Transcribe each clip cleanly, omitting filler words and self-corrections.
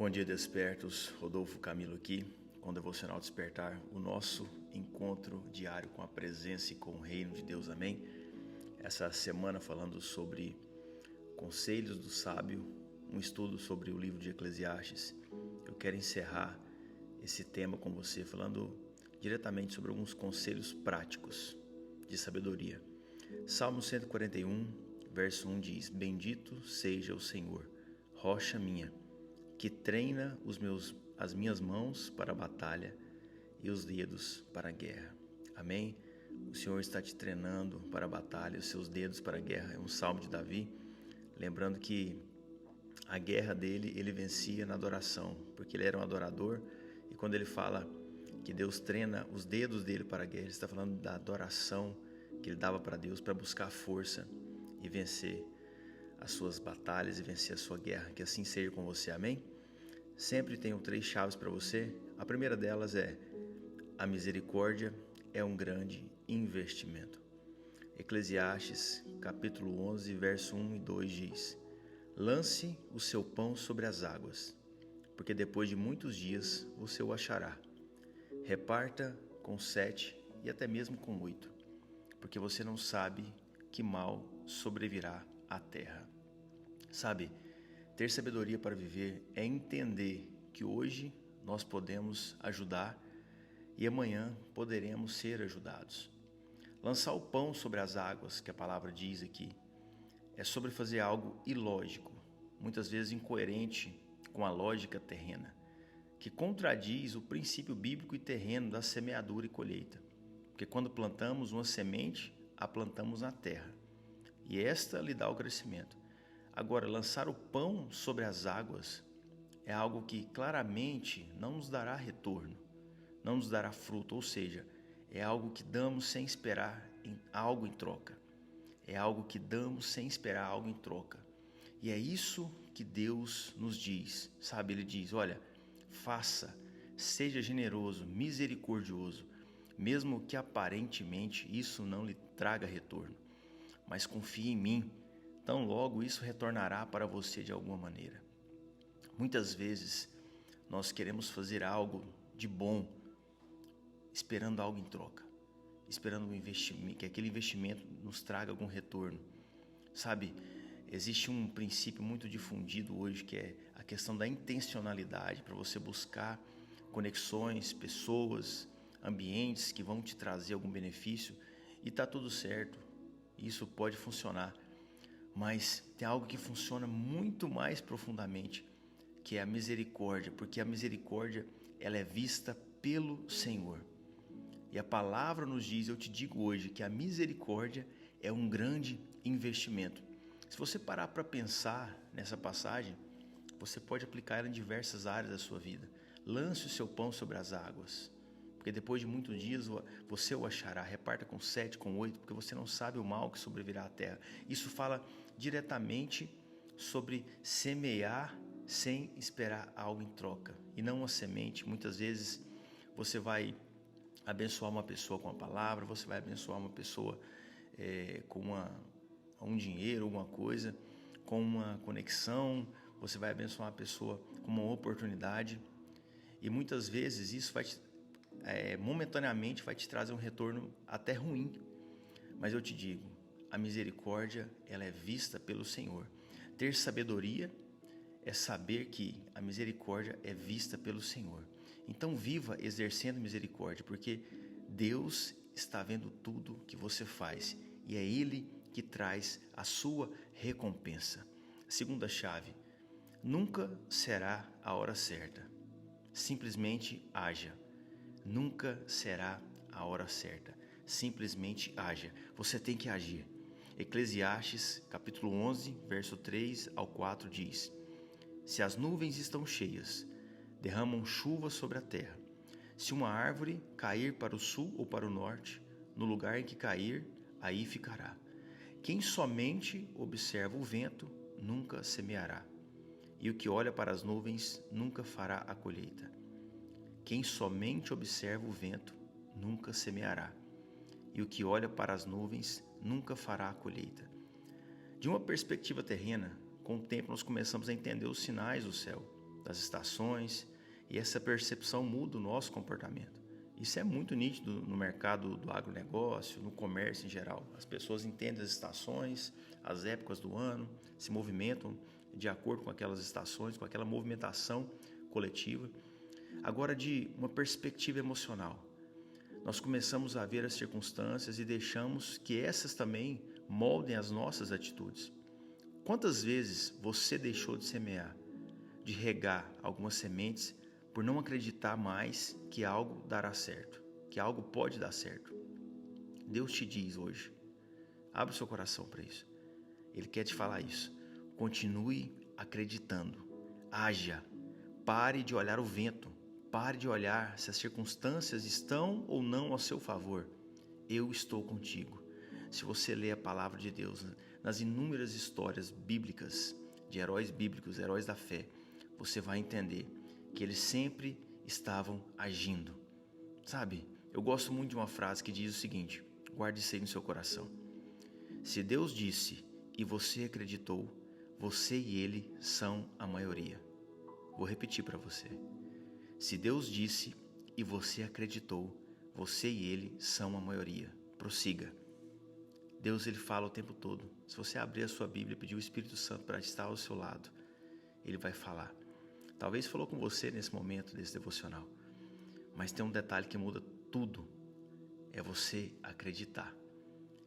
Bom dia, despertos. Rodolfo Camilo aqui com o Devocional Despertar, o nosso encontro diário com a presença e com o reino de Deus, amém? Essa semana falando sobre conselhos do sábio, um estudo sobre o livro de Eclesiastes. Eu quero encerrar esse tema com você falando diretamente sobre alguns conselhos práticos de sabedoria. Salmo 141, verso 1 diz: Bendito seja o Senhor, rocha minha, que treina as minhas mãos para a batalha e os dedos para a guerra. Amém? O Senhor está te treinando para a batalha, os seus dedos para a guerra. É um salmo de Davi, lembrando que a guerra dele, ele vencia na adoração, porque ele era um adorador, e quando ele fala que Deus treina os dedos dele para a guerra, ele está falando da adoração que ele dava para Deus para buscar força e vencer as suas batalhas e vencer a sua guerra. Que assim seja com você, amém? Sempre tenho 3 chaves para você. A primeira delas é: a misericórdia é um grande investimento. Eclesiastes capítulo 11, verso 1 e 2 diz: Lance o seu pão sobre as águas, porque depois de muitos dias você o achará. Reparta com 7 e até mesmo com 8, porque você não sabe que mal sobrevirá à terra. Sabe, ter sabedoria para viver é entender que hoje nós podemos ajudar e amanhã poderemos ser ajudados. Lançar o pão sobre as águas, que a palavra diz aqui, é sobre fazer algo ilógico, muitas vezes incoerente com a lógica terrena, que contradiz o princípio bíblico e terreno da semeadura e colheita. Porque quando plantamos uma semente, a plantamos na terra, e esta lhe dá o crescimento. Agora, lançar o pão sobre as águas é algo que claramente não nos dará retorno, não nos dará fruto, ou seja, é algo que damos sem esperar algo em troca. É algo que damos sem esperar algo em troca. E é isso que Deus nos diz, sabe? Ele diz: olha, faça, seja generoso, misericordioso, mesmo que aparentemente isso não lhe traga retorno. Mas confie em mim, tão logo isso retornará para você de alguma maneira. Muitas vezes nós queremos fazer algo de bom, esperando algo em troca, esperando um investimento, que aquele investimento nos traga algum retorno. Sabe, existe um princípio muito difundido hoje que é a questão da intencionalidade, para você buscar conexões, pessoas, ambientes que vão te trazer algum benefício, e está tudo certo, isso pode funcionar. Mas tem algo que funciona muito mais profundamente, que é a misericórdia, porque a misericórdia ela é vista pelo Senhor. E a palavra nos diz, eu te digo hoje, que a misericórdia é um grande investimento. Se você parar para pensar nessa passagem, você pode aplicar ela em diversas áreas da sua vida. Lance o seu pão sobre as águas, porque depois de muitos dias você o achará. Reparta com 7, com 8, porque você não sabe o mal que sobrevirá à terra. Isso fala diretamente sobre semear sem esperar algo em troca, e não uma semente. Muitas vezes você vai abençoar uma pessoa com a palavra, você vai abençoar uma pessoa com um dinheiro, alguma coisa, com uma conexão, você vai abençoar uma pessoa com uma oportunidade, e muitas vezes isso momentaneamente vai te trazer um retorno até ruim. Mas eu te digo, a misericórdia ela é vista pelo Senhor. Ter sabedoria é saber que a misericórdia é vista pelo Senhor. Então viva exercendo misericórdia, porque Deus está vendo tudo que você faz e é Ele que traz a sua recompensa. Segunda chave: nunca será a hora certa. Simplesmente haja. Nunca será a hora certa. Simplesmente haja. Você tem que agir. Eclesiastes capítulo 11, verso 3 ao 4 diz: Se as nuvens estão cheias, derramam chuva sobre a terra. Se uma árvore cair para o sul ou para o norte, no lugar em que cair, aí ficará. Quem somente observa o vento, nunca semeará. E o que olha para as nuvens, nunca fará a colheita. Quem somente observa o vento, nunca semeará. E o que olha para as nuvens, nunca fará a colheita. De uma perspectiva terrena, com o tempo nós começamos a entender os sinais do céu. das estações, e essa percepção muda o nosso comportamento. Isso é muito nítido no mercado do agronegócio, no comércio em geral. As pessoas entendem as estações, as épocas do ano, se movimentam de acordo com aquelas estações, com aquela movimentação coletiva. Agora, de uma perspectiva emocional, nós começamos a ver as circunstâncias e deixamos que essas também moldem as nossas atitudes. Quantas vezes você deixou de semear, de regar algumas sementes por não acreditar mais que algo dará certo, que algo pode dar certo? Deus te diz hoje, abre o seu coração para isso. Ele quer te falar isso. Continue acreditando, haja, pare de olhar o vento, pare de olhar se as circunstâncias estão ou não ao seu favor. Eu estou contigo. Se você ler a palavra de Deus, nas inúmeras histórias bíblicas, de heróis bíblicos, heróis da fé, você vai entender que eles sempre estavam agindo. Sabe, eu gosto muito de uma frase que diz o seguinte, guarde isso aí no seu coração. Se Deus disse e você acreditou, você e ele são a maioria. Vou repetir para você. Se Deus disse e você acreditou, você e ele são a maioria. Prossiga. Deus, ele fala o tempo todo. Se você abrir a sua Bíblia e pedir o Espírito Santo para estar ao seu lado, ele vai falar. Talvez falou com você nesse momento desse devocional, mas tem um detalhe que muda tudo, é você acreditar.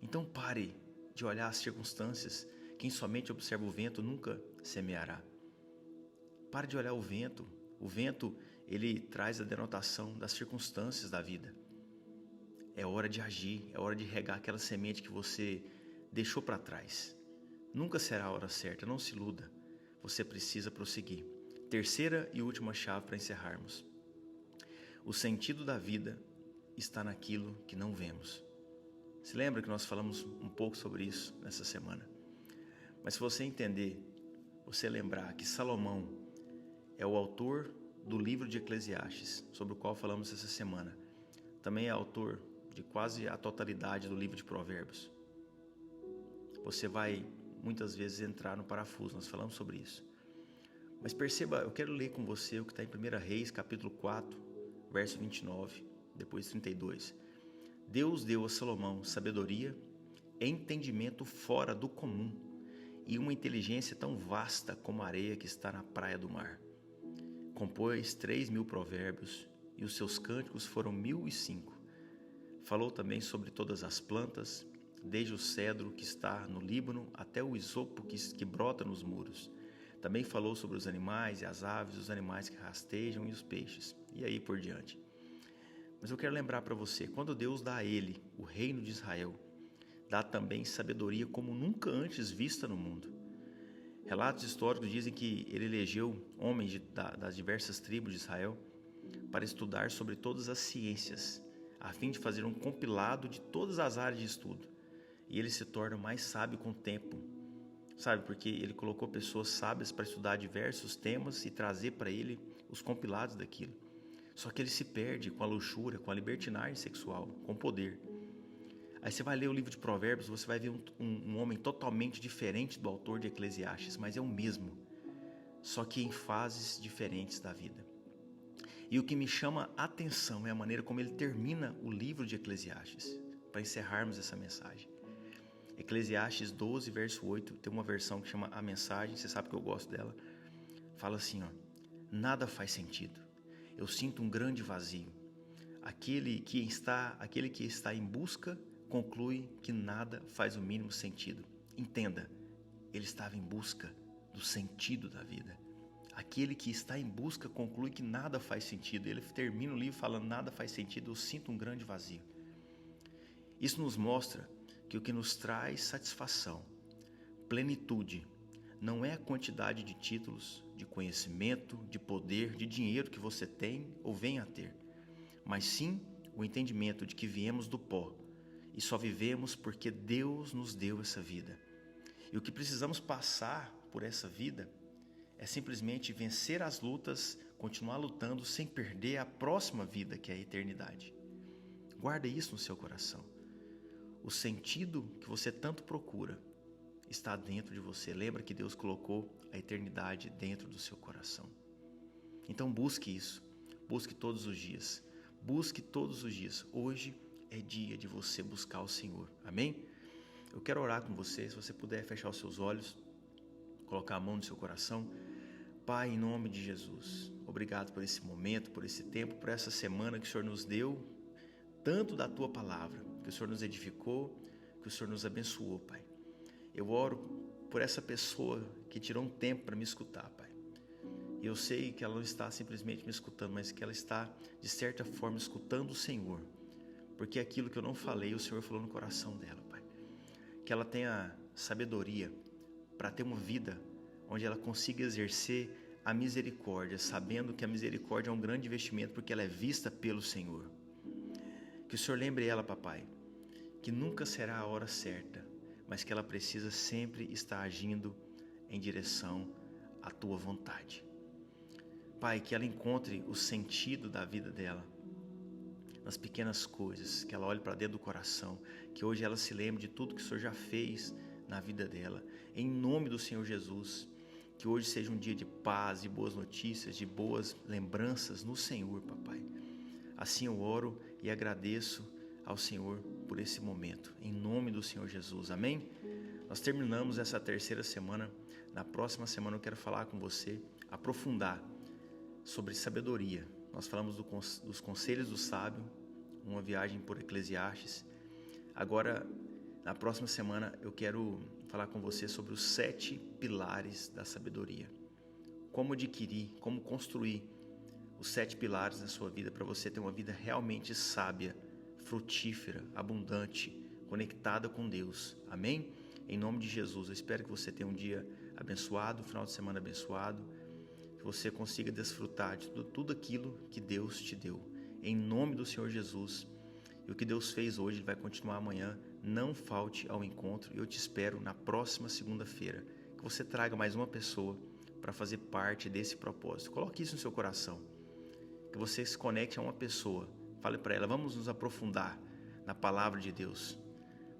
Então pare de olhar as circunstâncias. Quem somente observa o vento nunca semeará. Pare de olhar o vento. O vento, ele traz a denotação das circunstâncias da vida. É hora de agir, é hora de regar aquela semente que você deixou para trás. Nunca será a hora certa, não se iluda. Você precisa prosseguir. Terceira e última chave para encerrarmos. O sentido da vida está naquilo que não vemos. Se lembra que nós falamos um pouco sobre isso nessa semana? Mas se você entender, você lembrar que Salomão é o autor do livro de Eclesiastes, sobre o qual falamos essa semana. Também é autor de quase a totalidade do livro de Provérbios. Você vai muitas vezes entrar no parafuso, nós falamos sobre isso. Mas perceba, eu quero ler com você o que está em 1 Reis, capítulo 4, verso 29, depois 32. Deus deu a Salomão sabedoria, entendimento fora do comum e uma inteligência tão vasta como a areia que está na praia do mar. Compôs 3.000 provérbios e os seus cânticos foram 1.005. Falou também sobre todas as plantas, desde o cedro que está no Líbano até o isopo que brota nos muros. Também falou sobre os animais e as aves, os animais que rastejam e os peixes, e aí por diante. Mas eu quero lembrar para você, quando Deus dá a ele o reino de Israel, dá também sabedoria como nunca antes vista no mundo. Relatos históricos dizem que ele elegeu homens das diversas tribos de Israel para estudar sobre todas as ciências, a fim de fazer um compilado de todas as áreas de estudo. E ele se torna mais sábio com o tempo, sabe? Porque ele colocou pessoas sábias para estudar diversos temas e trazer para ele os compilados daquilo. Só que ele se perde com a luxúria, com a libertinagem sexual, com o poder. Aí você vai ler o livro de Provérbios, você vai ver um homem totalmente diferente do autor de Eclesiastes, mas é o mesmo, só que em fases diferentes da vida. E o que me chama a atenção é a maneira como ele termina o livro de Eclesiastes, para encerrarmos essa mensagem. Eclesiastes 12, verso 8, tem uma versão que chama A Mensagem, você sabe que eu gosto dela. Fala assim, nada faz sentido, eu sinto um grande vazio. Aquele que está em busca conclui que nada faz o mínimo sentido. Entenda, ele estava em busca do sentido da vida. Aquele que está em busca conclui que nada faz sentido. Ele termina o livro falando, nada faz sentido, eu sinto um grande vazio. Isso nos mostra que o que nos traz satisfação, plenitude, não é a quantidade de títulos, de conhecimento, de poder, de dinheiro que você tem ou venha a ter, mas sim o entendimento de que viemos do pó e só vivemos porque Deus nos deu essa vida. E o que precisamos passar por essa vida é simplesmente vencer as lutas, continuar lutando sem perder a próxima vida, que é a eternidade. Guarda isso no seu coração. O sentido que você tanto procura está dentro de você. Lembra que Deus colocou a eternidade dentro do seu coração. Então busque isso, busque todos os dias, busque todos os dias. Hoje é dia de você buscar o Senhor, amém? Eu quero orar com você, se você puder fechar os seus olhos, colocar a mão no seu coração. Pai, em nome de Jesus, obrigado por esse momento, por esse tempo, por essa semana que o Senhor nos deu, tanto da Tua Palavra, que o Senhor nos edificou, que o Senhor nos abençoou, Pai. Eu oro por essa pessoa que tirou um tempo para me escutar, Pai. E eu sei que ela não está simplesmente me escutando, mas que ela está, de certa forma, escutando o Senhor. Porque aquilo que eu não falei, o Senhor falou no coração dela, Pai. Que ela tenha sabedoria para ter uma vida onde ela consiga exercer a misericórdia, sabendo que a misericórdia é um grande investimento porque ela é vista pelo Senhor. Que o Senhor lembre ela, papai, que nunca será a hora certa, mas que ela precisa sempre estar agindo em direção à Tua vontade. Pai, que ela encontre o sentido da vida dela nas pequenas coisas, que ela olhe para dentro do coração, que hoje ela se lembre de tudo que o Senhor já fez na vida dela, em nome do Senhor Jesus. Que hoje seja um dia de paz, de boas notícias, de boas lembranças no Senhor, papai. Assim eu oro e agradeço ao Senhor por esse momento, em nome do Senhor Jesus, amém? Nós terminamos essa terceira semana. Na próxima semana eu quero falar com você, aprofundar sobre sabedoria. Nós falamos dos conselhos do sábio, uma viagem por Eclesiastes. Agora, na próxima semana eu quero falar com você sobre os 7 pilares da sabedoria. Como adquirir, como construir os 7 pilares na sua vida para você ter uma vida realmente sábia, frutífera, abundante, conectada com Deus. Amém? Em nome de Jesus, eu espero que você tenha um dia abençoado, um final de semana abençoado, que você consiga desfrutar de tudo aquilo que Deus te deu. Em nome do Senhor Jesus. E o que Deus fez hoje, Ele vai continuar amanhã. Não falte ao encontro. Eu te espero na próxima segunda-feira. Que você traga mais uma pessoa para fazer parte desse propósito. Coloque isso no seu coração. Que você se conecte a uma pessoa. Fale para ela, vamos nos aprofundar na palavra de Deus.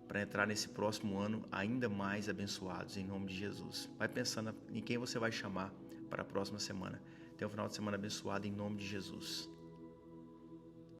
Para entrar nesse próximo ano ainda mais abençoados, em nome de Jesus. Vai pensando em quem você vai chamar para a próxima semana. Tenha um final de semana abençoado em nome de Jesus.